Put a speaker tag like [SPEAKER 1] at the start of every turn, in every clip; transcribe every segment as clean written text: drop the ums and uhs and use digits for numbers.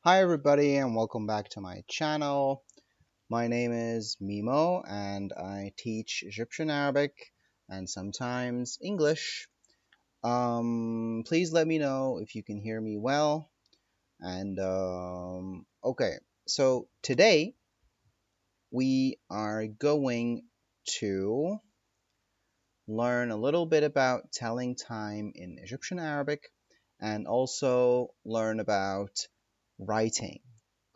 [SPEAKER 1] Hi everybody and welcome back to my channel. My name is Mimo and I teach Egyptian Arabic and sometimes English. Please let me know if you can hear me well. And okay, so today we are going to learn a little bit about telling time in Egyptian Arabic and also learn about writing.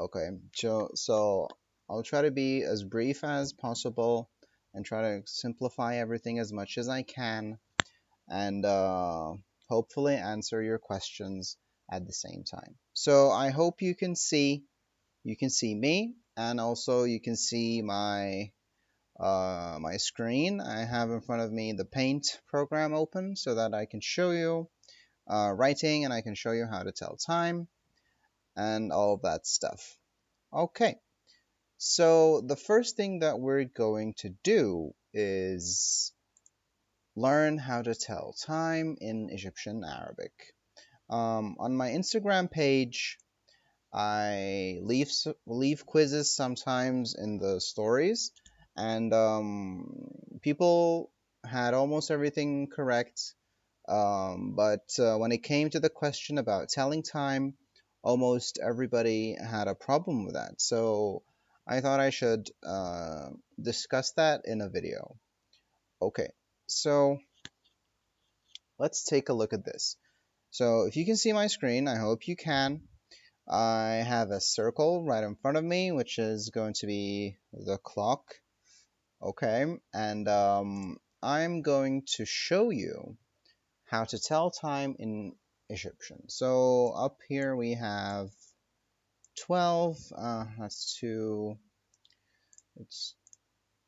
[SPEAKER 1] Okay, so I'll try to be as brief as possible and try to simplify everything as much as I can and hopefully answer your questions at the same time. So I hope you can see me and also you can see my screen. I have in front of me the Paint program open so that I can show you writing and I can show you how to tell time and all of that stuff. Okay, so the first thing that we're going to do is learn how to tell time in Egyptian Arabic. On my Instagram page, I leave quizzes sometimes in the stories, and people had almost everything correct. But when it came to the question about telling time, almost everybody had a problem with that. So I thought I should discuss that in a video. Okay, so let's take a look at this. So if you can see my screen, I hope you can. I have a circle right in front of me, which is going to be the clock. Okay, and I'm going to show you how to tell time in Egyptian. So up here we have 12. That's too, it's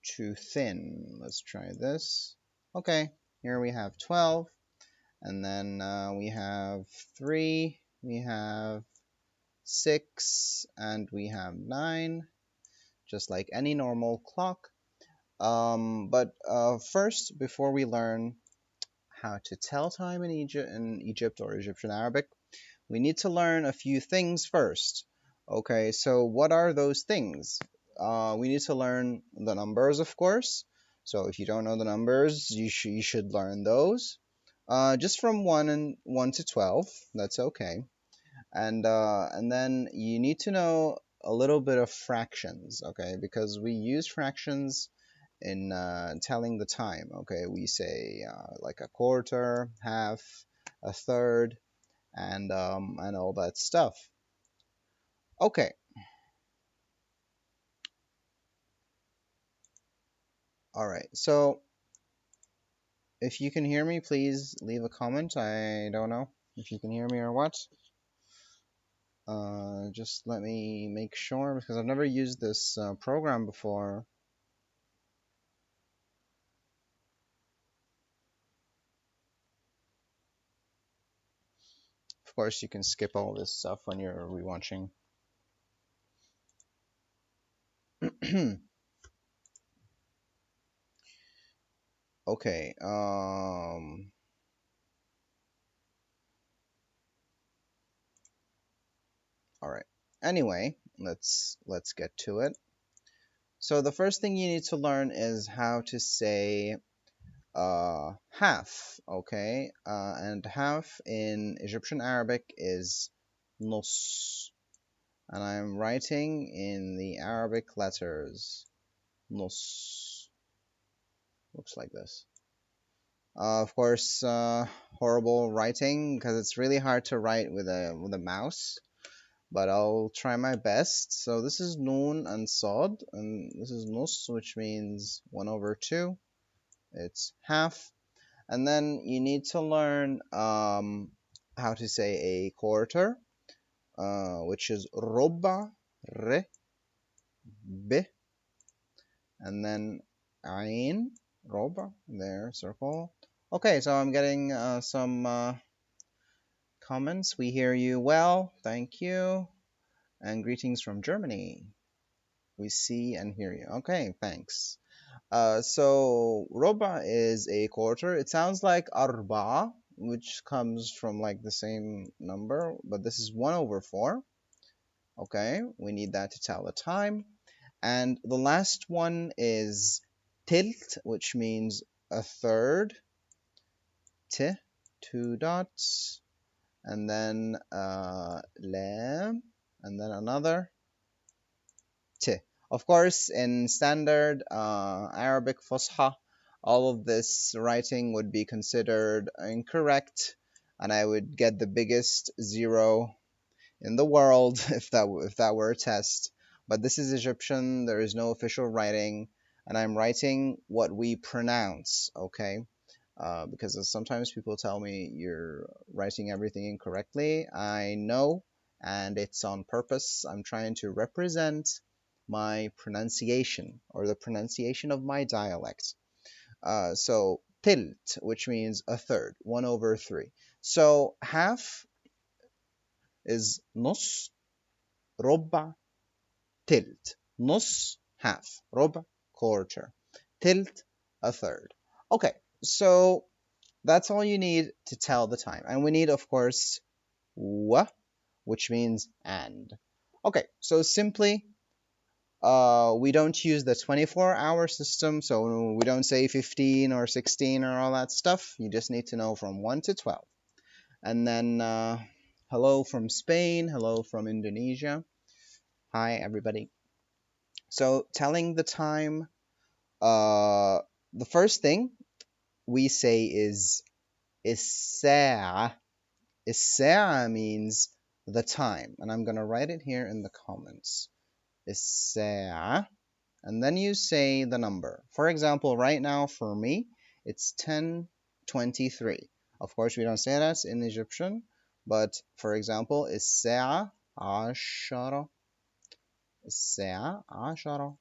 [SPEAKER 1] too thin. Let's try this. Okay, here we have 12, and then we have 3, we have 6, and we have 9, just like any normal clock. But first, before we learn how to tell time in Egypt or Egyptian Arabic, we need to learn a few things first. Okay, so what are those things? We need to learn the numbers, of course. So if you don't know the numbers, you should learn those. Just from 1 to 12, that's okay. And then you need to know a little bit of fractions, okay? Because we use fractions in telling the time. Okay, we say like a quarter, half, a third, and all that stuff. Okay, all right. So if you can hear me, please leave a comment. I don't know if you can hear me or what. Just let me make sure because I've never used this program before. Of course, you can skip all this stuff when you're rewatching. Okay. All right. Anyway, let's get to it. So the first thing you need to learn is how to say half. Okay, and half in Egyptian Arabic is nus, and I'm writing in the Arabic letters. Nus looks like this. Of course, horrible writing because it's really hard to write with a mouse. But I'll try my best. So this is Noon and Sod, and this is Nus, which means 1 over 2. It's half. And then you need to learn how to say a quarter, which is Robba, Re, Be, and then Ain, Robba, there, circle. Okay, so I'm getting some comments. We hear you well, thank you. And greetings from Germany. We see and hear you. Okay, thanks. So Roba is a quarter. It sounds like Arba, which comes from like the same number, but this is 1 over 4. Okay, we need that to tell the time. And the last one is tilt, which means a third. T, two dots, and then lam, and then another T. Of course, in standard Arabic Fusha, all of this writing would be considered incorrect, and I would get the biggest zero in the world if that were a test. But this is Egyptian. There is no official writing, and I'm writing what we pronounce. Okay. Because sometimes people tell me you're writing everything incorrectly. I know, and it's on purpose. I'm trying to represent my pronunciation or the pronunciation of my dialect. So tilt, which means a third, 1/3. So half is nus, ربع, tilt. Nus, half, ربع, quarter, tilt, a third. Okay, so that's all you need to tell the time. And we need, of course, wa, which means and. Okay, so simply, we don't use the 24-hour system, so we don't say 15 or 16 or all that stuff. You just need to know from 1 to 12. And then, hello from Spain, hello from Indonesia. Hi, everybody. So, telling the time, the first thing we say is الساعة. الساعة means the time, and I'm going to write it here in the comments. الساعة, and then you say the number. For example, right now for me, it's 10:23. Of course, we don't say that in Egyptian, but for example, الساعة عشرة. الساعة عشرة.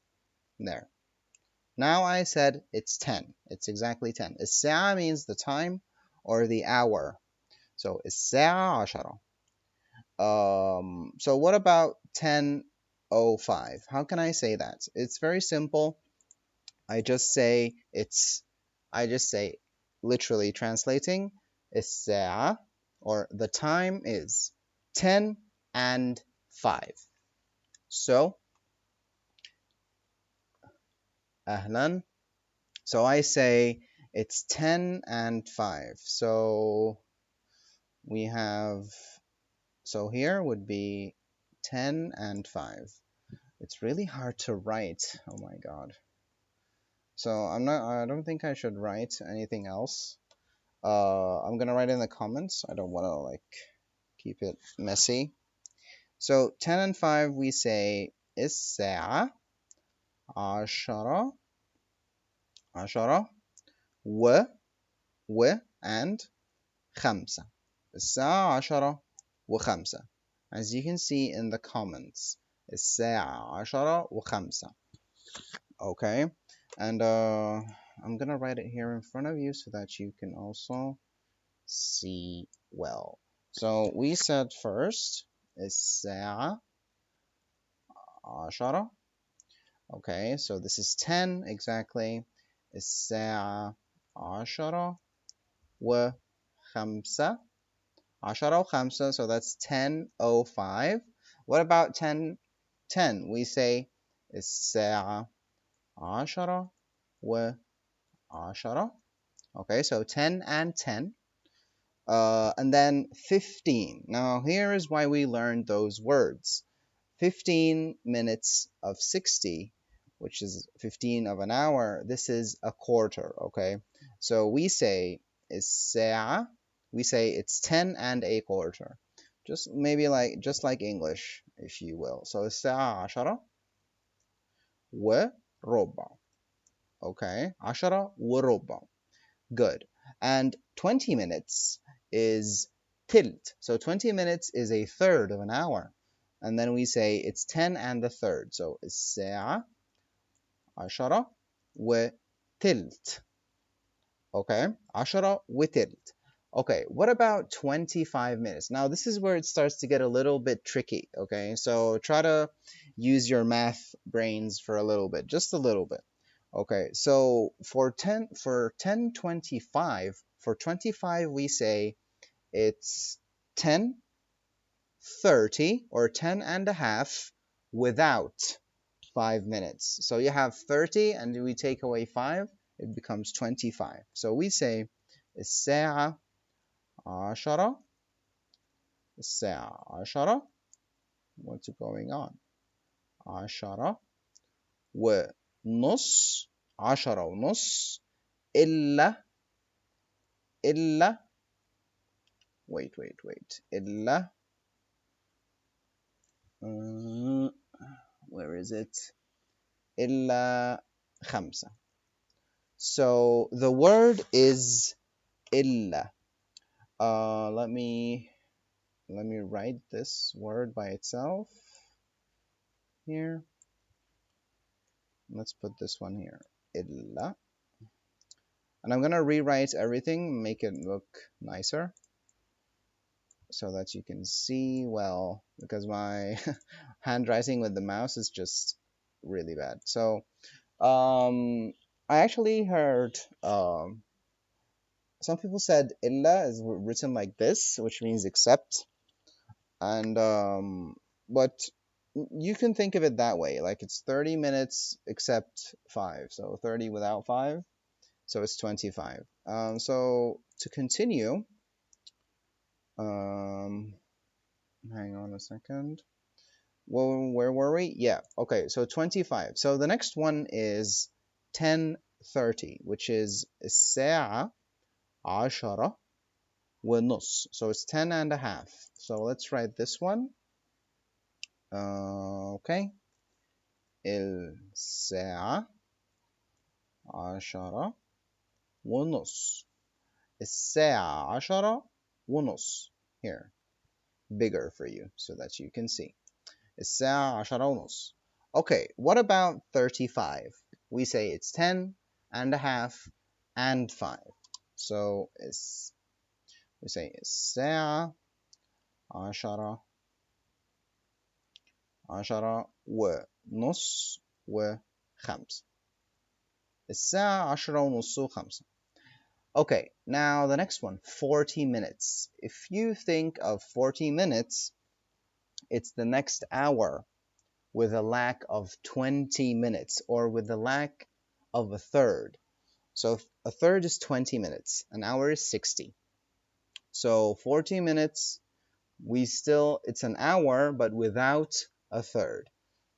[SPEAKER 1] There. Now I said it's 10. It's exactly 10. الساعة means the time or the hour. So الساعة عشرة. So what about 10:05? How can I say that? It's very simple. I just say literally translating الساعة, or the time is 10 and 5. So أهلا. So I say it's 10 and 5. So we have, so here would be 10 and 5. It's really hard to write. Oh my god. So I don't think I should write anything else. I'm gonna write in the comments. I don't want to like keep it messy. So 10 and 5 we say الساعة عشرة عشرة و and خمسة. الساعة عشرة وخمسة. As you can see in the comments. الساعة عشرة وخمسة. Okay, and I'm gonna write it here in front of you so that you can also see well. So we said first الساعة عشرة. Okay, so this is 10 exactly. الساعة عشرة وخمسة. عشرة وخمسة, so that's 10:05. What about 10:10? We say الساعة عشرة وعشرة. Okay, so 10 and 10. And then 15. Now here is why we learned those words. 15 minutes of 60, which is 15 of an hour, this is a quarter, okay? So we say الساعة, we say it's 10 and a quarter. Just maybe just like English, if you will. So الساعة عشرة وربع. Okay, عشرة وربع. Good. And 20 minutes is tilt. So 20 minutes is a third of an hour. And then we say it's 10 and a third. So الساعة عشرة وتلت. Okay, عشرة وتلت. Okay, what about 25 minutes? Now, this is where it starts to get a little bit tricky, okay? So try to use your math brains for a little bit, just a little bit. Okay, so for 10:25, for 25 we say it's 10 30 or 10 and a half without 5 minutes. So you have 30 and we take away 5, it becomes 25. So we say الساعة 10 الساعة 10. What's going on? 10 ونص 10 ونص إلا wait إلا where is it? إلا 5. So the word is إلا. Let me write this word by itself here. Let's put this one here. إلا. And I'm going to rewrite everything, make it look nicer so that you can see well, because my handwriting with the mouse is just really bad. So I actually heard some people said illa is written like this, which means except, and but you can think of it that way, like it's 30 minutes except 5, so 30 without 5, so it's 25. So to continue, hang on a second. Well, where were we? Yeah, okay, so 25. So the next one is 10:30, which is الساعة 10 ونص. So it's 10 and a half. So let's write this one. Okay. الساعة 10 ونص. الساعة 10 ونص. Here, bigger for you so that you can see. الساعة 10 ونص. Okay, what about 35? We say it's 10 and a half and 5. So we say الساعة 10 ونص و5. الساعة 10 ونص و5. Okay, now the next one, 40 minutes. If you think of 40 minutes, it's the next hour with a lack of 20 minutes, or with a lack of a third. So a third is 20 minutes, an hour is 60. So 40 minutes, it's an hour, but without a third.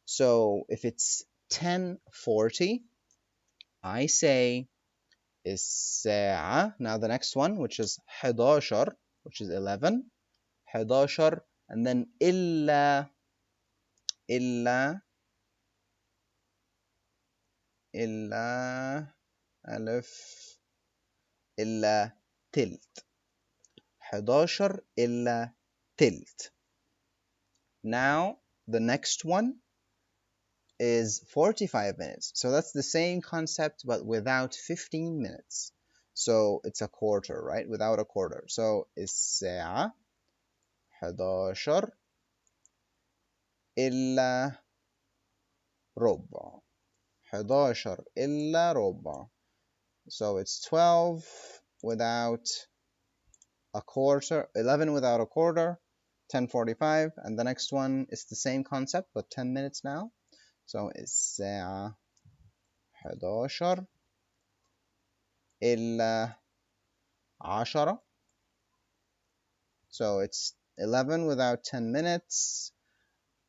[SPEAKER 1] So if it's 10:40, I say الساعة. Now the next one, which is 11, which is 11, 11, and then إلا ألف إلا تلت. 11 إلا تلت. Now the next one is 45 minutes. So that's the same concept, but without 15 minutes. So it's a quarter, right? Without a quarter. So الساعة 11 إلا ربع. 11 إلا ربع. So it's 12 without a quarter, 11 without a quarter, 10:45, and the next one is the same concept, but 10 minutes now. So الساعة 11 إلا 10. So it's 11 without 10 minutes.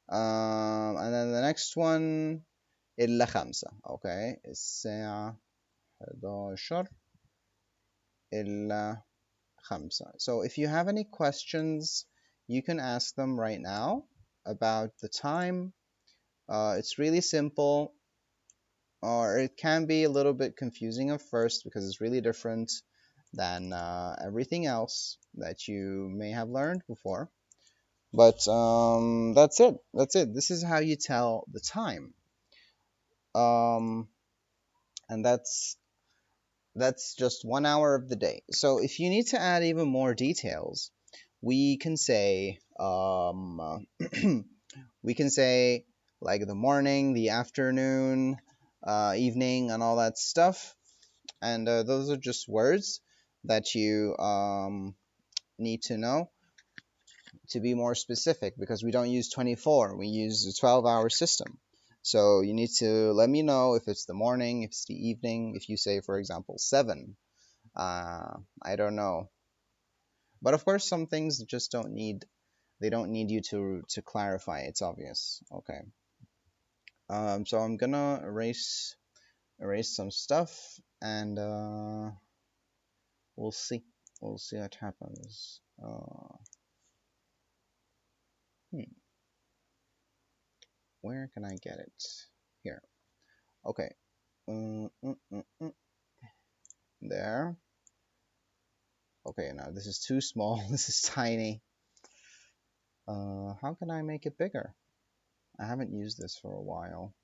[SPEAKER 1] And then the next one إلا 5. Okay, الساعة 11 إلا 5. So if you have any questions, you can ask them right now about the time. It's really simple, or it can be a little bit confusing at first because it's really different than everything else that you may have learned before. But that's it. This is how you tell the time. And that's just 1 hour of the day. So if you need to add even more details, we can say we can say like the morning, the afternoon, evening, and all that stuff. And those are just words that you need to know. to be more specific because we don't use 24, we use a 12-hour system. So you need to let me know if it's the morning, if it's the evening, if you say, for example, 7. I don't know. But of course, some things just don't need, they don't need you to clarify. It's obvious. Okay. So I'm gonna erase some stuff, and we'll see. We'll see what happens. Hmm, where can I get it? Here. Okay. There. Okay, now this is too small. This is tiny. How can I make it bigger? I haven't used this for a while.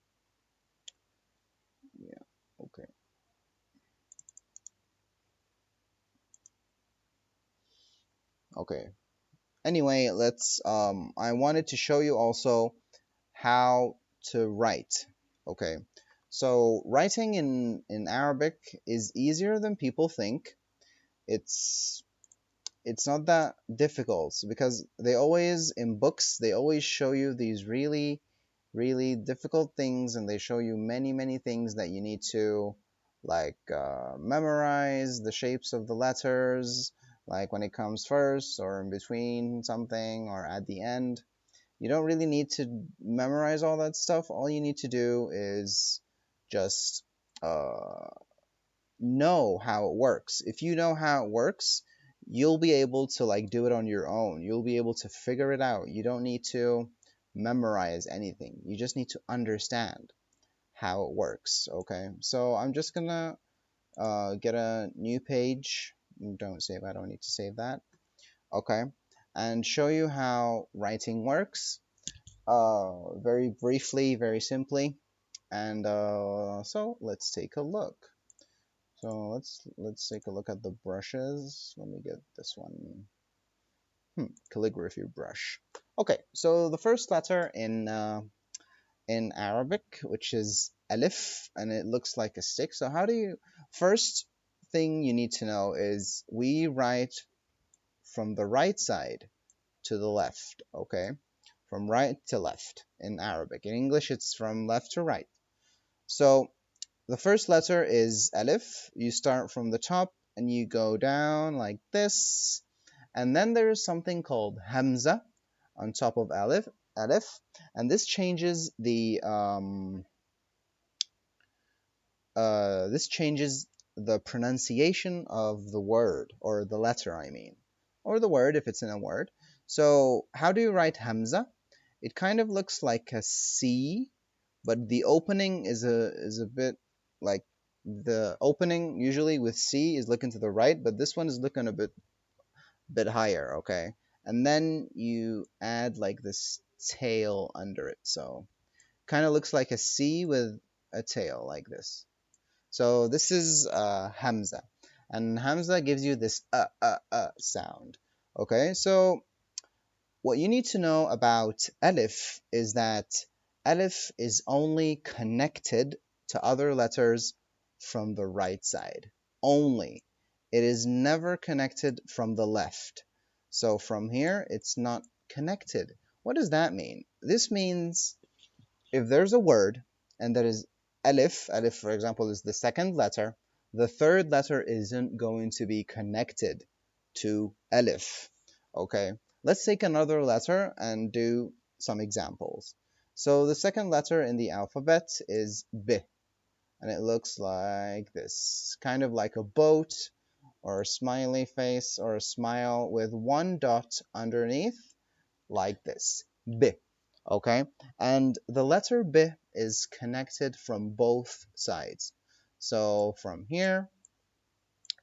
[SPEAKER 1] Yeah. Okay. Okay. Anyway, let's. I wanted to show you also how to write. Okay. So writing in Arabic is easier than people think. It's it's not that difficult because they always in books they always show you these really difficult things, and they show you many things that you need to like memorize the shapes of the letters, like when it comes first or in between something or at the end. You don't really need to memorize all that stuff. All you need to do is just uh, know how it works. If you know how it works, you'll be able to like do it on your own. You'll be able to figure it out. You don't need to memorize anything. You just need to understand how it works. Okay, so I'm just gonna get a new page. Don't save. I don't need to save that. Okay, and show you how writing works. Very briefly, very simply, and so let's take a look. So let's take a look at the brushes. Let me get this one. Calligraphy brush. Okay, so the first letter in Arabic, which is alif, and it looks like a stick. So how do you? First thing you need to know is we write from the right side to the left. Okay, from right to left in Arabic. In English, it's from left to right. So the first letter is alif. You start from the top and you go down like this. And then there is something called hamza on top of alif, and this changes the pronunciation of the word or the letter, I mean, or the word if it's in a word. So how do you write hamza? It kind of looks like a C, but the opening is a bit like the opening usually with C is looking to the right, but this one is looking a bit higher, okay? And then you add like this tail under it. So kind of looks like a C with a tail like this. So this is Hamza. And Hamza gives you this sound. Okay, so what you need to know about Alif is that Alif is only connected to other letters from the right side. Only. It is never connected from the left. So from here, it's not connected. What does that mean? This means if there's a word and that is alif for example is the second letter, the third letter isn't going to be connected to alif. Okay, let's take another letter and do some examples. So the second letter in the alphabet is b, and it looks like this, kind of like a boat or a smiley face or a smile with one dot underneath like this, b. Okay, and the letter b is connected from both sides, so from here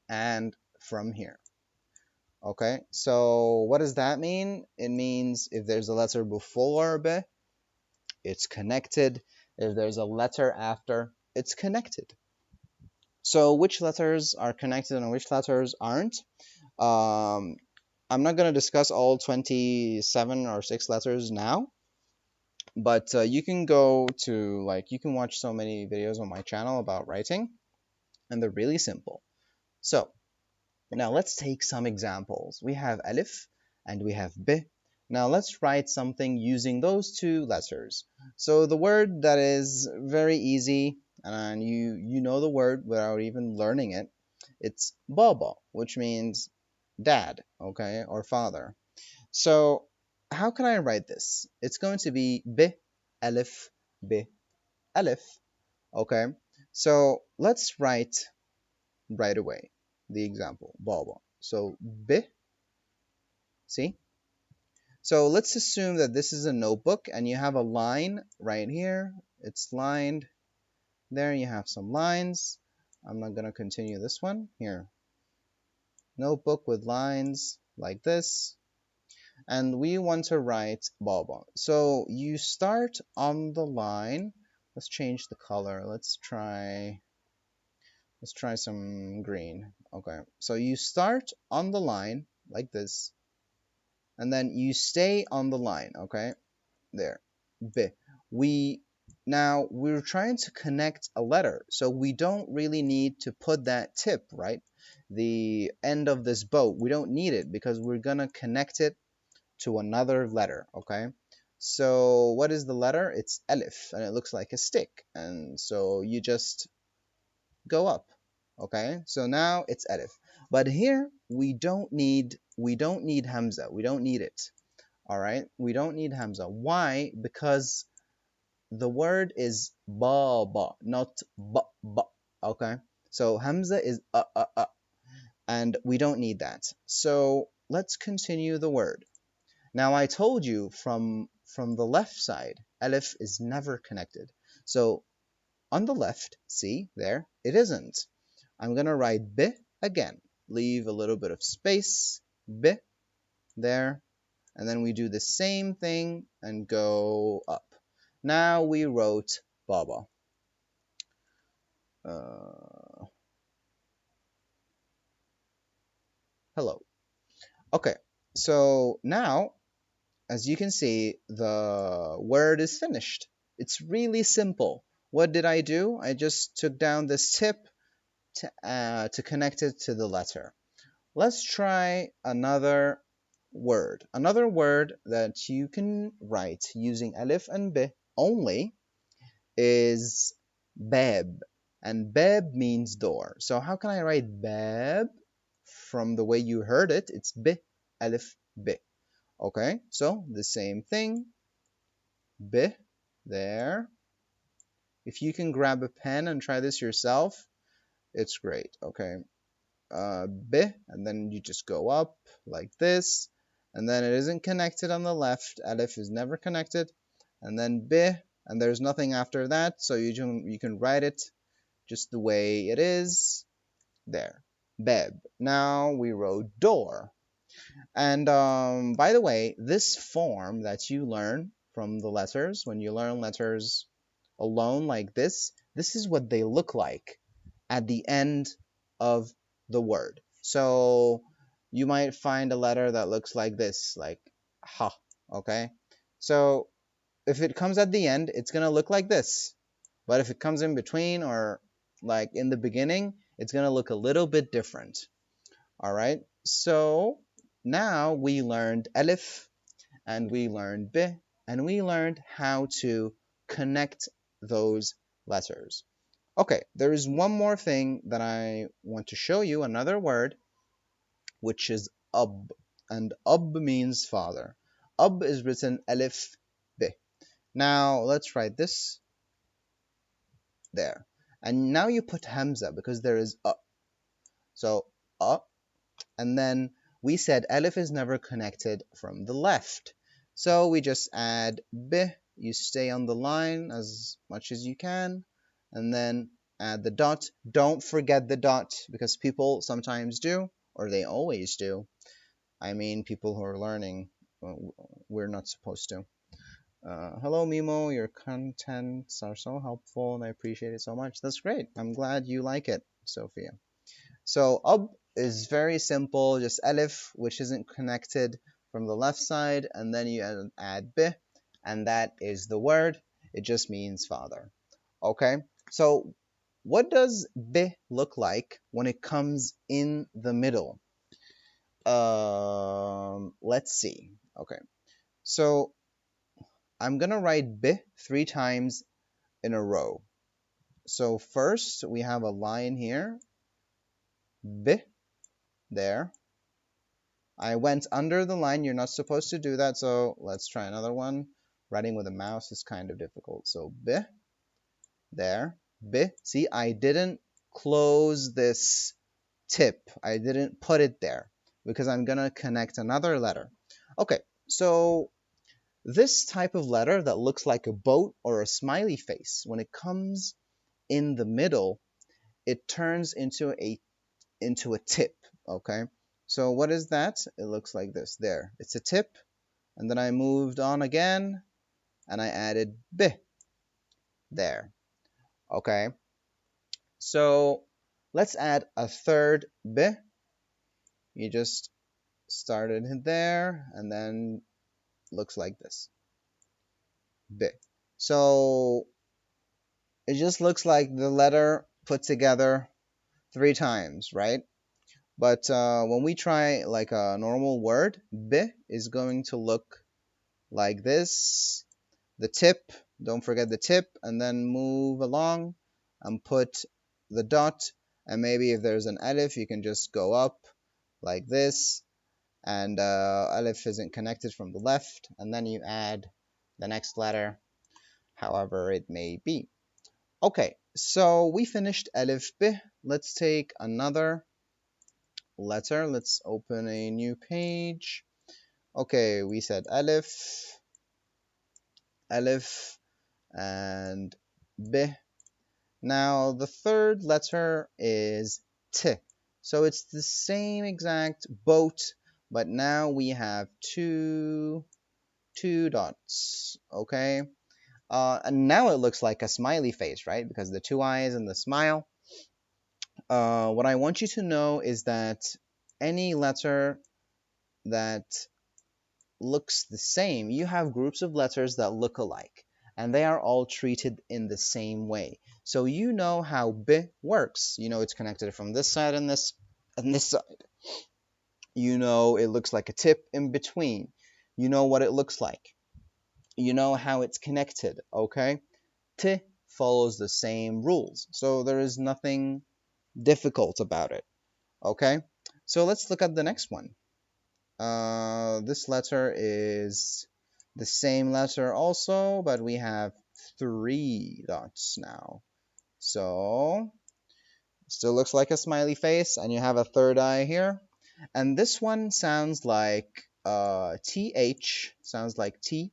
[SPEAKER 1] and from here. Okay, so what does that mean? It means if there's a letter before b, it's connected. If there's a letter after, it's connected. So which letters are connected and which letters aren't? um, I'm not going to discuss all 27 or 6 letters now, but you can go to like you can watch so many videos on my channel about writing, and they're really simple. So now let's take some examples. We have alif and we have b, Now let's write something using those two letters. So the word that is very easy, and you know the word without even learning it, it's baba, which means dad, okay, or father. So how can I write this? It's going to be b alif b alif, okay? So let's write right away the example baba. So b, see? So let's assume that this is a notebook and you have a line right here. It's lined. There you have some lines. I'm not going to continue this one. Here. Notebook with lines like this. And we want to write Baba. So you start on the line. Let's change the color. Let's try some green. Okay. So you start on the line like this. And then you stay on the line, okay? There. B. We Now we're trying to connect a letter, so we don't really need to put that tip, right? The end of this boat, we don't need it because we're gonna connect it to another letter, okay? So what is the letter? It's Alif, and it looks like a stick, and so you just go up, okay? So now it's Alif, but here we don't need Hamza, we don't need it. All right, we don't need Hamza. Why? Because the word is baba, not ba ba. Okay, so Hamza is and we don't need that. So let's continue the word. Now I told you from the left side, Alif is never connected. So on the left, see there, it isn't. I'm gonna write b again. Leave a little bit of space. B there, and then we do the same thing and go up. Now we wrote Baba. Hello. Okay, so now, as you can see, the word is finished. It's really simple. What did I do? I just took down this tip to connect it to the letter. Let's try another word. Another word that you can write using alif and b only is bab. And bab means door. So how can I write bab from the way you heard it? It's b, alif, b. Okay, so the same thing. B, there. If you can grab a pen and try this yourself, it's great. Okay, B, and then you just go up like this, and then it isn't connected on the left. Alif is never connected, and then B, and there's nothing after that, so you can write it just the way it is. There, beb. Now we wrote door. And by the way, this form that you learn from the letters, when you learn letters alone like this is what they look like at the end of the word. So you might find a letter that looks like this, like ha, okay? So if it comes at the end, it's gonna look like this. But if it comes in between or like in the beginning, it's gonna look a little bit different. All right, so now we learned Alif and we learned B and we learned how to connect those letters. Okay, there is one more thing that I want to show you, another word, which is ab. And ab means father. Ab is written Alif B. Now let's write this there. And now you put Hamza because there is a. So a, and then we said Alif is never connected from the left. So we just add B. You stay on the line as much as you can. And then add the dot. Don't forget the dot because people sometimes do, or they always do. I mean, people who are learning, we're not supposed to. Hello, Mimo. Your contents are so helpful and I appreciate it so much. That's great. I'm glad you like it, Sophia. So, ab is very simple, just alif, which isn't connected from the left side, and then you add b, and that is the word. It just means father. Okay, so what does b look like when it comes in the middle? Let's see. Okay, So I'm gonna write b 3 times in a row. So first we have a line here, b, there. I went under the line. You're not supposed to do that, so let's try another one. Writing with a mouse is kind of difficult. So b, there, b. See, I didn't close this tip. I didn't put it there because I'm gonna connect another letter. Okay, so this type of letter that looks like a boat or a smiley face, when it comes in the middle, it turns into a tip, okay? So what is that? It looks like this. There, it's a tip, and then I moved on again, and I added b there, okay? So let's add a third b. You just started there, and then looks like this, b. So it just looks like the letter put together 3 times, right? But when we try like a normal word, b is going to look like this. The tip, don't forget the tip, and then move along and put the dot. And maybe if there's an alif, you can just go up like this. And alif isn't connected from the left. And then you add the next letter, however it may be. Okay, so we finished alif b. Let's take another letter. Let's open a new page. Okay, we said alif, alif, and b. Now the third letter is t. So it's the same exact boat, but now we have two dots. Okay. And now it looks like a smiley face, right? Because the 2 eyes and the smile. What I want you to know is that any letter that looks the same, you have groups of letters that look alike, and they are all treated in the same way. So you know how b works. You know it's connected from this side and this side. You know it looks like a tip in between. You know what it looks like. You know how it's connected, okay? T follows the same rules, so there is nothing difficult about it, okay? So let's look at the next one. This letter is the same letter also, but we have 3 dots now. So still looks like a smiley face, and you have a third eye here. And this one sounds like th, sounds like th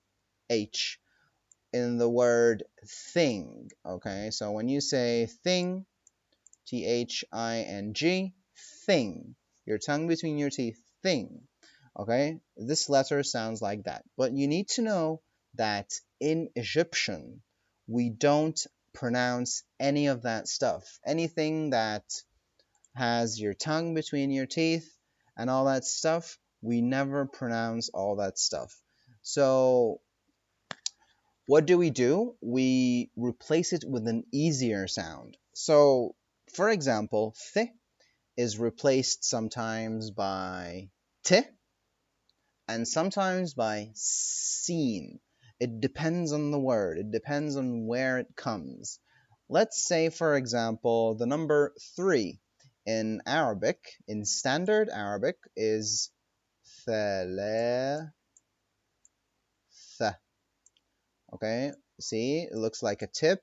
[SPEAKER 1] in the word thing. Okay, so when you say thing, thing, thing, your tongue between your teeth, thing. Okay, this letter sounds like that. But you need to know that in Egyptian, we don't pronounce any of that stuff. Anything that has your tongue between your teeth and all that stuff, we never pronounce all that stuff. So what do? We replace it with an easier sound. So, for example, th is replaced sometimes by t and sometimes by seen. It depends on the word, it depends on where it comes. Let's say, for example, the number 3 in Arabic, in standard Arabic, is ثلاثة. Okay, see, it looks like a tip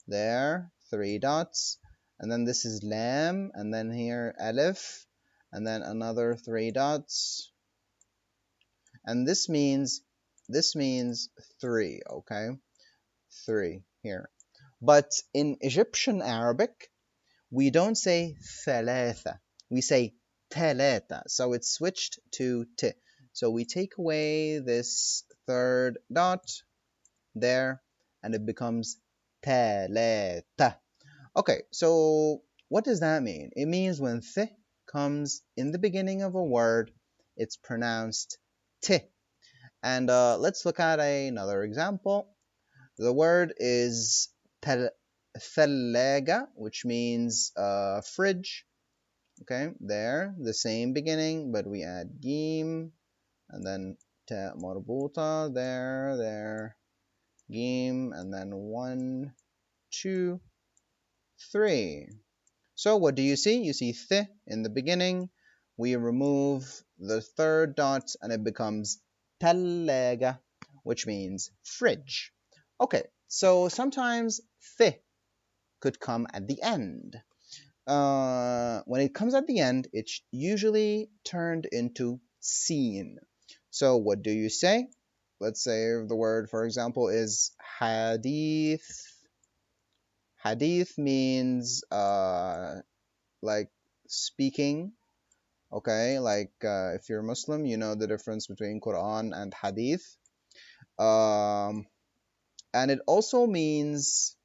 [SPEAKER 1] there, 3 dots, and then this is lam, and then here alif, and then another 3 dots, and this means 3, okay, 3 here. But in Egyptian Arabic, we don't say ثلاثة, we say ثلاثة, so it's switched to t. So we take away this third dot there, and it becomes ثلاثة. Okay, so what does that mean? It means when th comes in the beginning of a word, it's pronounced t. And let's look at another example. The word is ثلاجة, which means fridge. Okay, there, the same beginning, but we add gim and then Ta marbuta, there, Gim, and then 1, 2, 3. So what do you see? You see th in the beginning. We remove the third dot and it becomes tallaga, which means fridge. Okay, so sometimes th could come at the end. When it comes at the end, it's usually turned into seen. So what do you say? Let's say the word, for example, is hadith. Hadith means like speaking. Okay, like if you're Muslim, you know the difference between Quran and Hadith. Um, and it also means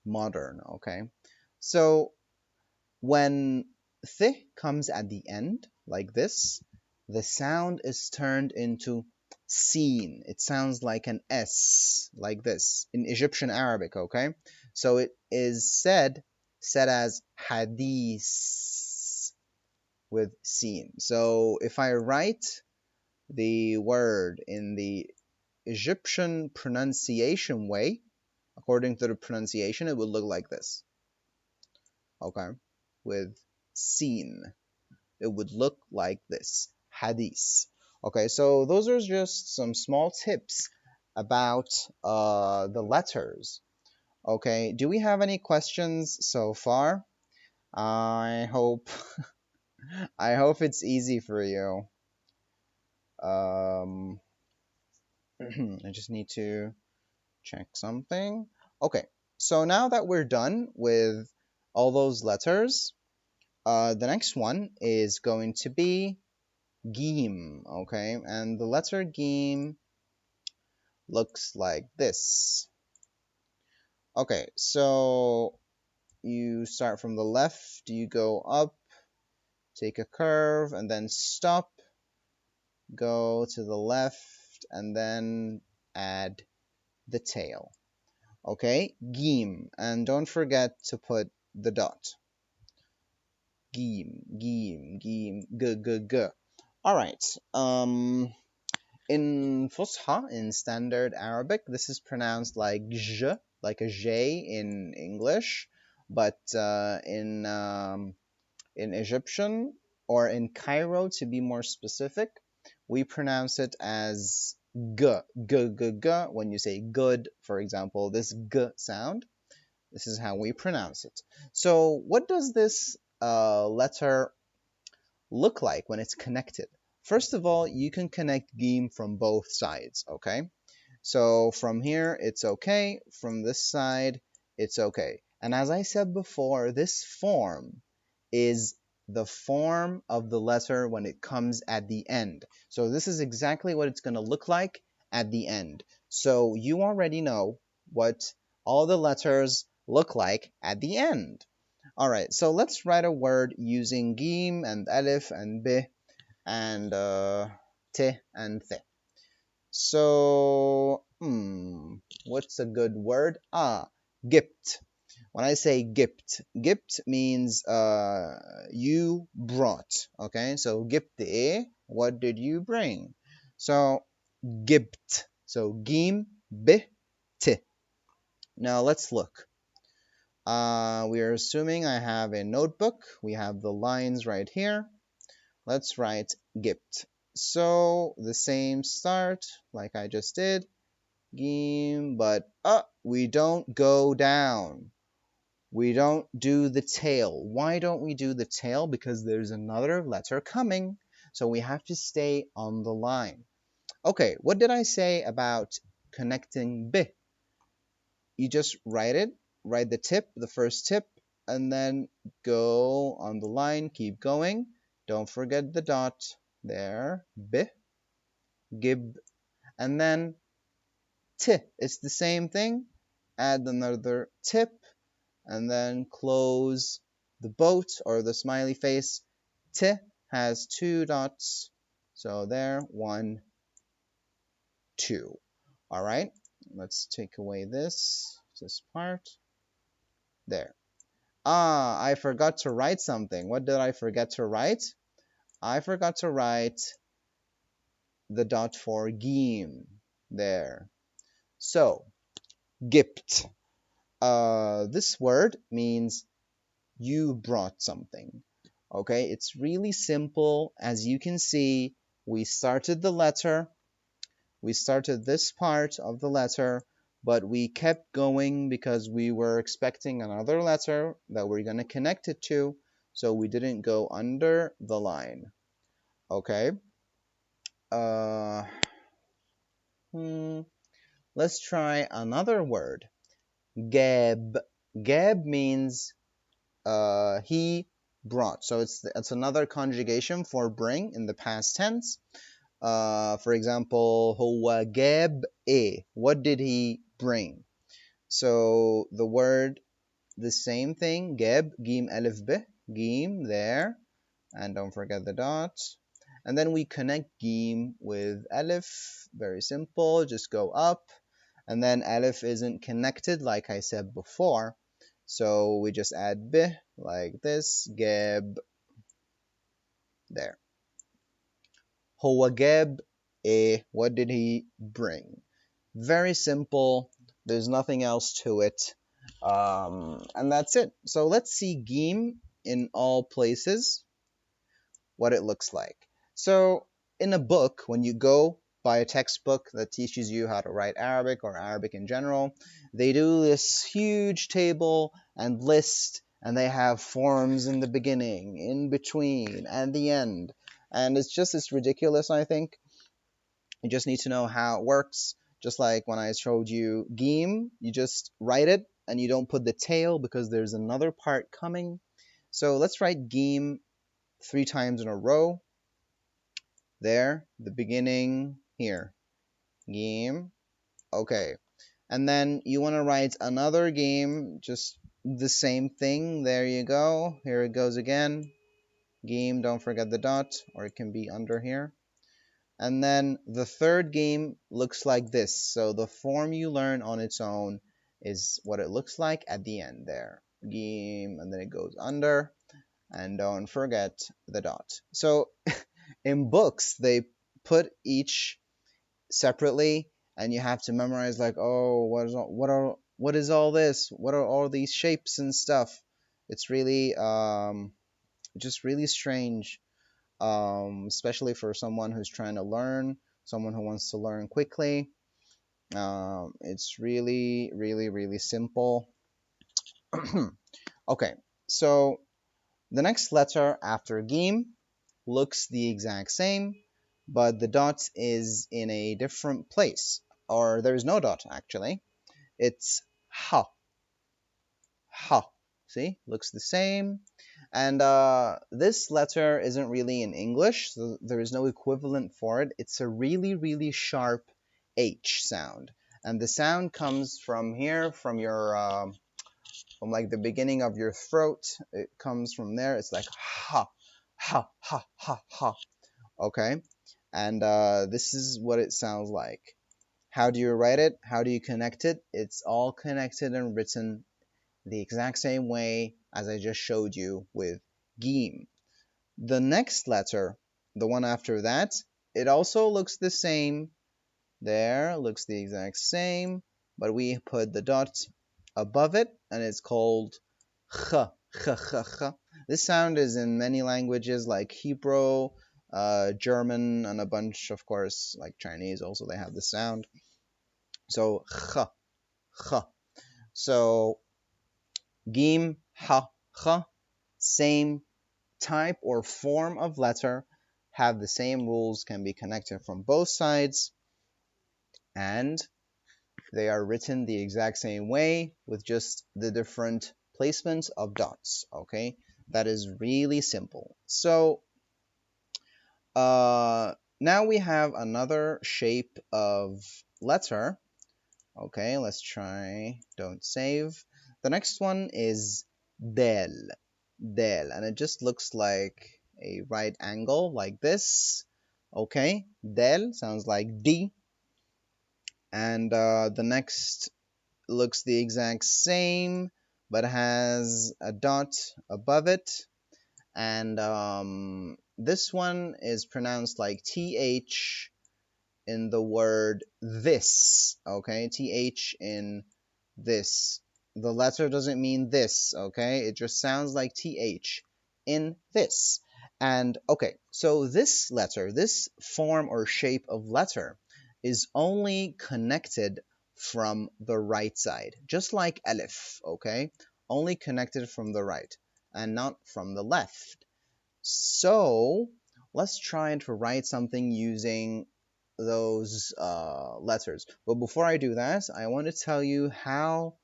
[SPEAKER 1] modern. Okay, so when th comes at the end, like this, the sound is turned into seen. It sounds like an S, like this, in Egyptian Arabic, okay? So it is said as hadith with seen. So if I write the word in the Egyptian pronunciation way, according to the pronunciation, it would look like this, okay? With seen. It would look like this, hadith. Okay, so those are just some small tips about the letters. Okay, do we have any questions so far? I hope I hope it's easy for you. Um, I just need to check something. Okay, so now that we're done with all those letters, the next one is going to be Gim, okay? And the letter Gim looks like this. Okay, so you start from the left, you go up, take a curve, and then stop, go to the left, and then add the tail. Okay, Gim, and don't forget to put the dot. Gim, Gim, Gim, G, G, G. All right. In Fusha, in standard Arabic, this is pronounced like j, like a j in English, but in Egyptian or in Cairo, to be more specific, we pronounce it as g, g, g, g. When you say good, for example, this g sound, this is how we pronounce it. So, what does this letter look like when it's connected? First of all, you can connect Gim from both sides, okay? So from here, it's okay. From this side, it's okay. And as I said before, this form is the form of the letter when it comes at the end. So this is exactly what it's going to look like at the end. So you already know what all the letters look like at the end. All right, so let's write a word using Gim and Alif and B and T and Th. So, what's a good word? Gift. When I say gift, gift means you brought. Okay, so gift what did you bring? So gift. So gim b t. Now let's look. We are assuming I have a notebook. We have the lines right here. Let's write gift. So the same start like I just did. Gim, but we don't go down. We don't do the tail. Why don't we do the tail? Because there's another letter coming. So we have to stay on the line. Okay, what did I say about connecting b? You just write it, write the tip, the first tip, and then go on the line, keep going. Don't forget the dot there, b, gib, and then t. It's the same thing. Add another tip, and then close the boat or the smiley face. T has two dots. So there, 1, 2. All right, let's take away this part. There. I forgot to write something. What did I forget to write? I forgot to write the dot for Gim there. So, Gipt. This word means you brought something. Okay, it's really simple. As you can see, we started the letter, we started this part of the letter, but we kept going because we were expecting another letter that we're going to connect it to, so we didn't go under the line. Okay. Uh, let's try another word. Gab. Gab means he brought. So it's another conjugation for bring in the past tense. For example, هو جاب إيه. What did he bring? So the word, the same thing, جاب, جيم ألف ب, جيم there, and don't forget the dot. And then we connect جيم with ألف. Very simple, just go up. And then ألف isn't connected like I said before. So we just add b like this, جاب there. هو جاب إيه. What did he bring? Very simple. There's nothing else to it. And that's it. So let's see Gim in all places, what it looks like. So in a book, when you go buy a textbook that teaches you how to write Arabic or Arabic in general, they do this huge table and list, and they have forms in the beginning, in between, and the end. And it's ridiculous, I think. You just need to know how it works. Just like when I showed you Gim, you just write it and you don't put the tail because there's another part coming. So let's write Gim 3 times in a row. There, the beginning here. Gim. Okay. And then you want to write another Gim, just the same thing. There you go. Here it goes again. Gim, don't forget the dot, or it can be under here. And then the third Gim looks like this. So the form you learn on its own is what it looks like at the end there. Gim, and then it goes under, and don't forget the dot. So in books, they put each separately, and you have to memorize like, oh, what is all this? What are all these shapes and stuff? It's really just really strange. Especially for someone who's trying to learn, someone who wants to learn quickly. It's really, really, really simple. Okay, so the next letter after Gim looks the exact same, but the dot is in a different place, or there's no dot actually. It's Ha. Ha. See, looks the same. And this letter isn't really in English, so there is no equivalent for it. It's a really, really sharp H sound. And the sound comes from here, from your, from like the beginning of your throat. It comes from there. It's like ha, ha, ha, ha, ha. Okay? And this is what it sounds like. How do you write it? How do you connect it? It's all connected and written the exact same way as I just showed you with Gim. The next letter, the one after that, it also looks the same. There, looks the exact same, but we put the dot above it, and it's called Ch. Ch, ch, ch. This sound is in many languages like Hebrew, German, and a bunch, of course, like Chinese also, they have the sound. So, Ch, Ch. So, Gim, Ha, Ch, same type or form of letter, have the same rules, can be connected from both sides, and they are written the exact same way with just the different placement of dots. Okay, that is really simple. So now we have another shape of letter. Okay, let's try, don't save. The next one is del. Del, and it just looks like a right angle like this. Okay, del sounds like D. And the next looks the exact same, but has a dot above it. And this one is pronounced like TH, in the word this, okay? TH in this. The letter doesn't mean this, okay? It just sounds like TH in this. And okay, so this letter, this form or shape of letter is only connected from the right side, just like alif, okay? Only connected from the right and not from the left. So let's try to write something using those letters. But before I do that, I want to tell you how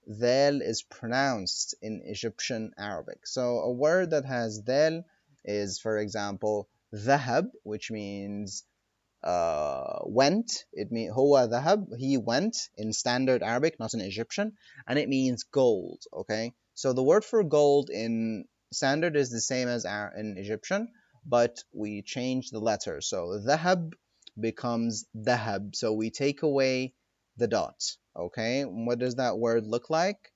[SPEAKER 1] Del is pronounced in Egyptian Arabic. So a word that has Del is, for example, ذهب, which means went. It means هو ذهب, he went in standard Arabic, not in Egyptian, and it means gold. Okay, so the word for gold in standard is the same as in Egyptian, but we change the letter. So ذهب becomes ذهب. So we take away the dot. Okay, what does that word look like?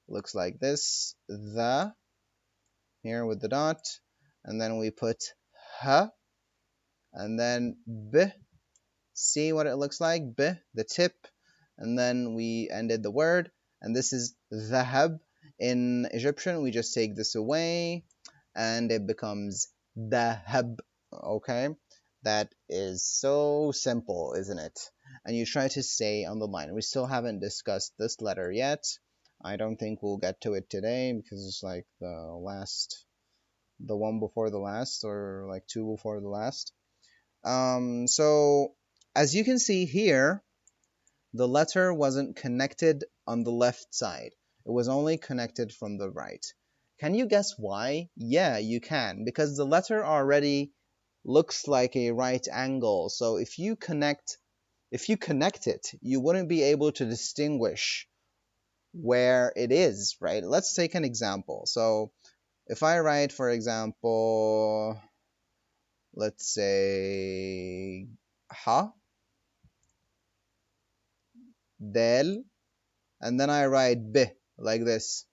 [SPEAKER 1] Looks like this. The here with the dot, and then we put ha, and then b. See what it looks like? B, the tip, and then we ended the word, and this is ذهب. In Egyptian, we just take this away, and it becomes ذهب. Okay, that is so simple, isn't it? And you try to stay on the line. We still haven't discussed this letter yet. I don't think we'll get to it today because it's like the one before the last, or like two before the last. So as you can see here, the letter wasn't connected on the left side. It was only connected from the right. Can you guess why? Yeah, you can, because the letter already looks like a right angle. So if you connect it, you wouldn't be able to distinguish where it is, right? Let's take an example. So if I write, for example, let's say ha, del, and then I write b like this.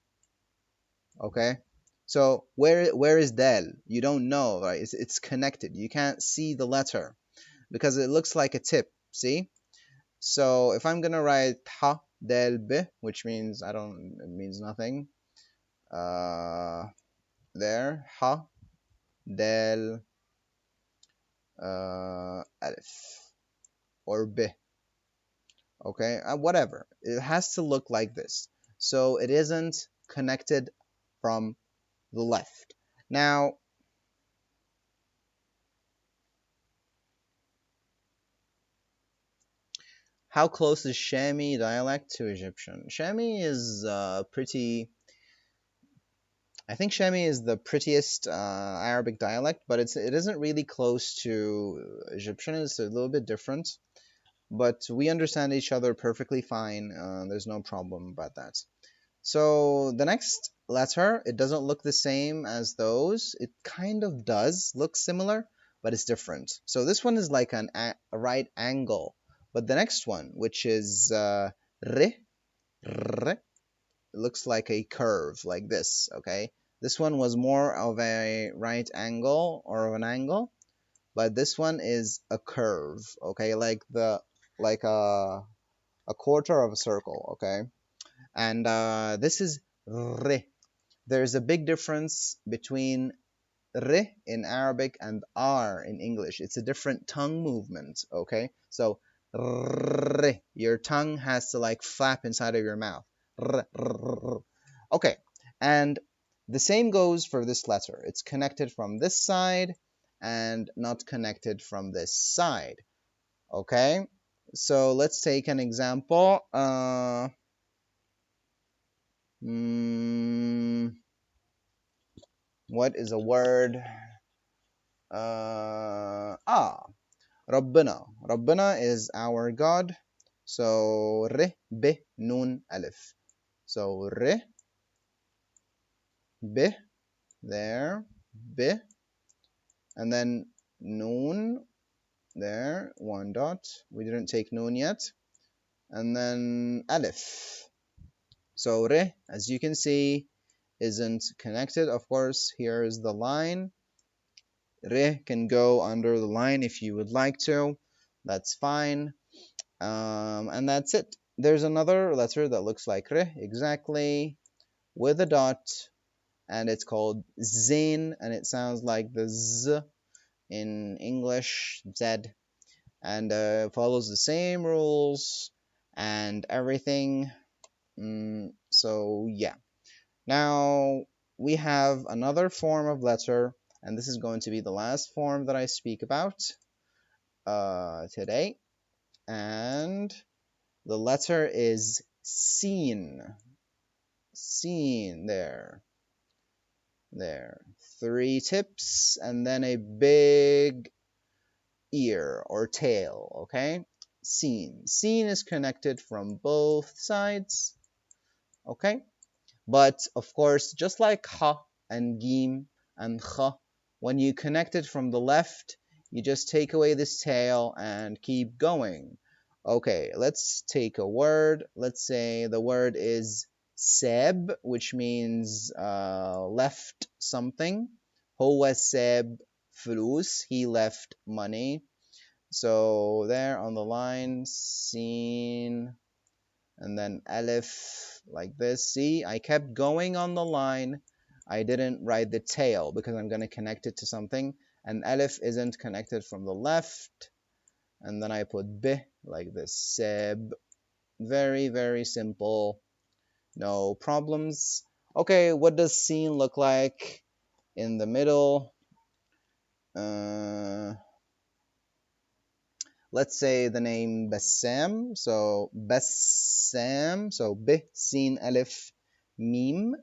[SPEAKER 1] Okay, so where is del? You don't know, right? It's connected. You can't see the letter because it looks like a tip. See? So if I'm gonna write ha del b, which means it means nothing. There ha del alif or b. Okay, whatever. It has to look like this. So it isn't connected from the left. Now, how close is Shami dialect to Egyptian? Shami is I think Shami is the prettiest Arabic dialect, but it isn't really close to Egyptian. It's a little bit different, but we understand each other perfectly fine. There's no problem about that. So the next letter, it doesn't look the same as those. It kind of does look similar, but it's different. So this one is like a right angle. But the next one, which is re, it looks like a curve, like this, okay? This one was more of a right angle or of an angle, but this one is a curve, okay? Like a quarter of a circle, okay? And this is re. There's a big difference between re in Arabic and r in English. It's a different tongue movement, okay? So re, your tongue has to like flap inside of your mouth. Okay, and the same goes for this letter. It's connected from this side and not connected from this side, okay? So let's take an example. What is a word? Rabbina. Rabbina is our God. So re, be, nun, alif. So re, be, there, be, and then nun, there, one dot. We didn't take nun yet. And then alif. So re, as you can see, isn't connected. Of course, here is the line. Re can go under the line if you would like to. That's fine. And that's it. There's another letter that looks like re exactly with a dot, and it's called zin, and it sounds like the z in English, z, and follows the same rules and everything. So yeah. Now we have another form of letter, and this is going to be the last form that I speak about today. And the letter is seen. Seen there. There. 3 tips and then a big ear or tail, okay? Seen. Seen is connected from both sides, okay? But of course, just like ha and gim and kha, when you connect it from the left, you just take away this tail and keep going. Okay, let's take a word. Let's say the word is seb, which means left something. Huwa seb flus, he left money. So there on the line, seen, and then alif like this. See, I kept going on the line. I didn't write the tail because I'm going to connect it to something. And alif isn't connected from the left. And then I put b like this. Seb. Very, very simple. No problems. Okay, what does scene look like in the middle? Let's say the name Bassam. So Bassam. So B, Sin, Alif, Mim.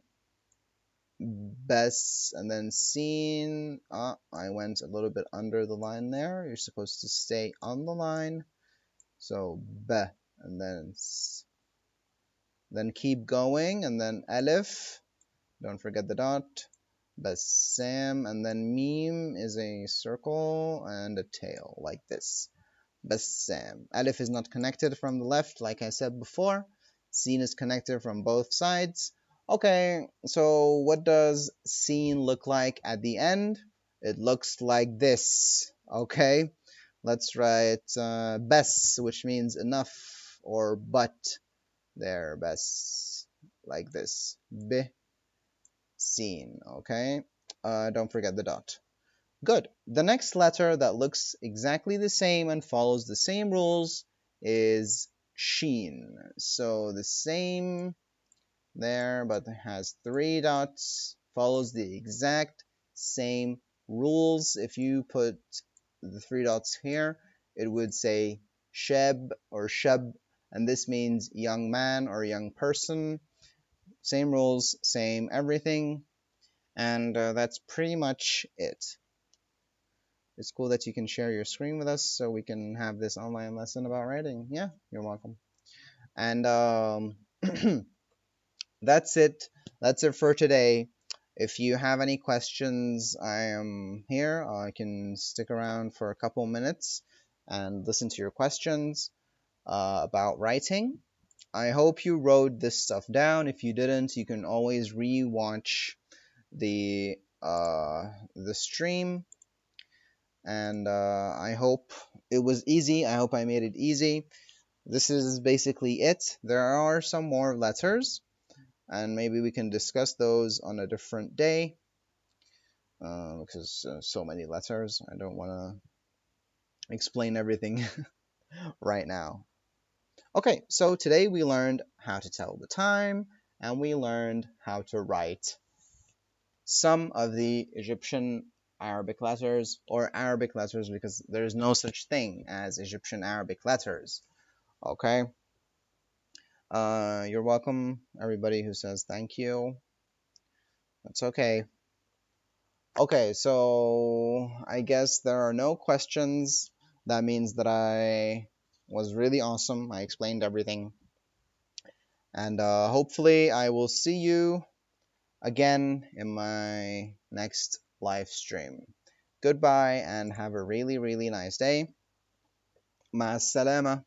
[SPEAKER 1] Bas, and then Sin. I went a little bit under the line there. You're supposed to stay on the line. So B, and then keep going, and then Alif. Don't forget the dot. Bassam, and then Mim is a circle and a tail like this. Bassam. Alif is not connected from the left, like I said before. Sin is connected from both sides. Okay, so what does sin look like at the end? It looks like this. Okay, let's write bes, which means enough or but. There, bes, like this. B, sin. Okay, don't forget the dot. Good. The next letter that looks exactly the same and follows the same rules is sheen. So the same there, but it has 3 dots, follows the exact same rules. If you put the 3 dots here, it would say sheb or sheb, and this means young man or young person. Same rules, same everything, and that's pretty much it. It's cool that you can share your screen with us so we can have this online lesson about writing. Yeah, you're welcome. And that's it. That's it for today. If you have any questions, I am here. I can stick around for a couple minutes and listen to your questions about writing. I hope you wrote this stuff down. If you didn't, you can always re-watch the stream, and I hope it was easy. I hope I made it easy. This is basically it. There are some more letters, and maybe we can discuss those on a different day because so many letters. I don't want to explain everything right now. Okay, so today we learned how to tell the time, and we learned how to write some of the Egyptian Arabic letters, or Arabic letters because there's no such thing as Egyptian Arabic letters. Okay? You're welcome, everybody who says thank you. That's okay. Okay, so I guess there are no questions. That means that I was really awesome. I explained everything. And hopefully I will see you again in my next live stream. Goodbye and have a really, really nice day. Ma salama.